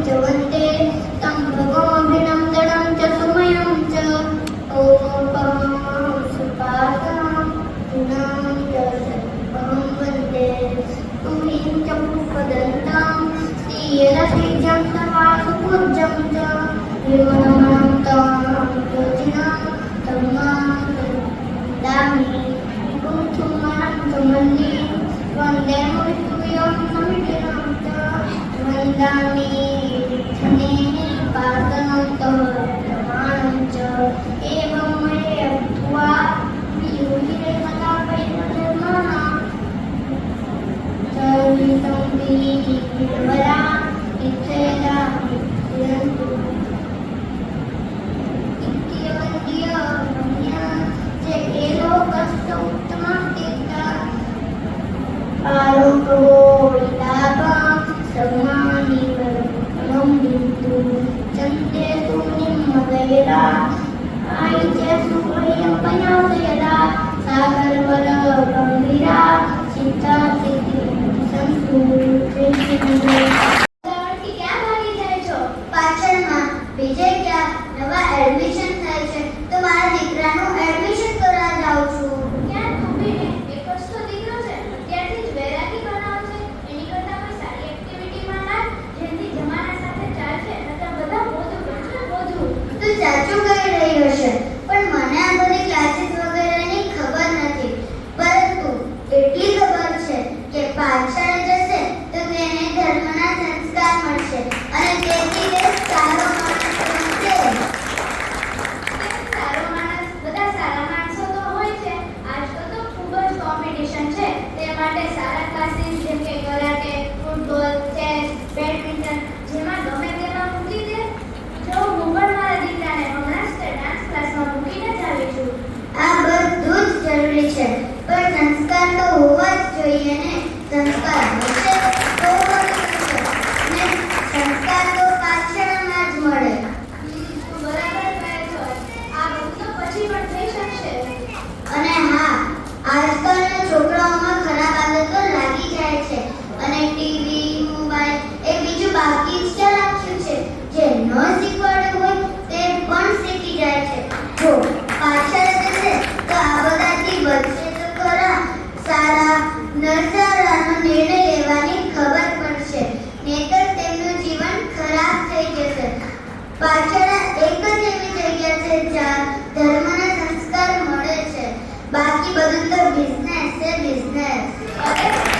च वन्दे तं भगवमभिनन्दनं च सुमयं च ओपमं सुपासं गुणां च सत्पं वन्दे तुरीं च पुष्पदन्तं श्रीरसिजं सर्वासुपूज्यं च विमलं तं योजिनं तम्मां दामि कुंठुमनं च मन्ये वन्दे मुष्टुभ्यं नमितं च वन्दामि धनेन पादनं तव प्रमाणं च एवं मये अप्त्वा वियोजिरे मता परिणतमाना सर्वितं विनिर्वरा इच्छेदा विरन्तु इत्यवन्द्य रम्या च एलोकस्य उत्तमं तीर्था आरोग्यो लाभं सम्मानिवरं बिन्दु चन्देषु निम्मदयदा आयुष्येषु वयं पयासयदा सागरवर गम्भीरा चिन्ता सिद्धि संस्तु ક્યાં ભાગી જાય છો? પાછળમાં બીજે ક્યાં નવા એડમિશન થાય છે તો મારા દીકરાનું એડમિશન કરવા જાઉં છું. ક્યાં ઊભીને એક જ તો દીકરો છે, અત્યારથી જ વૈરાગી બનાવશે. એની કરતાં કોઈ સારી એક્ટિવિટીમાં નાખ, જેથી જમાના સાથે ચાલશે. નહીંતર બધા બોધું બનશે, બોધું. તું સાચું કહી રહ્યો છે, પણ મને આ બધી ક્લાસીસ વગેરેની ખબર નથી. પરંતુ એટલી ખબર છે કે પાછળ જશે તો તેને ધર્મના સંસ્કાર મળશે અને તેથી તે સારો માણસ બનશે. સારો માણસ, બધા સારા માણસો તો હોય છે. આજકાલ તો ખૂબ જ કોમ્પિટિશન છે. તે માટે સારા ક્લાસીસ જેમ કે કરાટે, ફૂટબોલ, ચેસ, બેડમિન્ટન જેમાં ગમે તેમાં મૂકી દે. જો હું પણ મારા દીકરાને હમણાં જ ડાન્સ ક્લાસમાં મૂકીને જ આવી છું. આ બધું જ જરૂરી છે, પણ સંસ્કાર તો હોવા જ જોઈએ ને. સંસ્કાર હશે તો બધું થશે. ને સંસ્કાર તો પાછળમાં જ મળે. તું બરાબર કહે છો. આ બધું તો પછી પણ થઈ શકશે. અને હા, આજકાલના છોકરાઓમાં ખરાબ આદતો લાગી જાય છે અને ટીવી, મોબાઈલ એ બીજું બાકી જ ક્યાં રાખ્યું છે. જે ન શીખવાડ્યું હોય તે પણ શીખી જાય છે. જો પાછળ જશે તો આ બધાથી બચશે તો ખરા. સારા નરસારાનો નિર્ણય લેવાની ખબર પડશે, નહીંતર તેમનું જીવન ખરાબ થઈ જશે. પાછળ એક જ એવી જગ્યા છે જ્યાં ધર્મના સંસ્કાર મળે છે. બાકી બધું તો બિઝનેસ છે, બિઝનેસ. અરે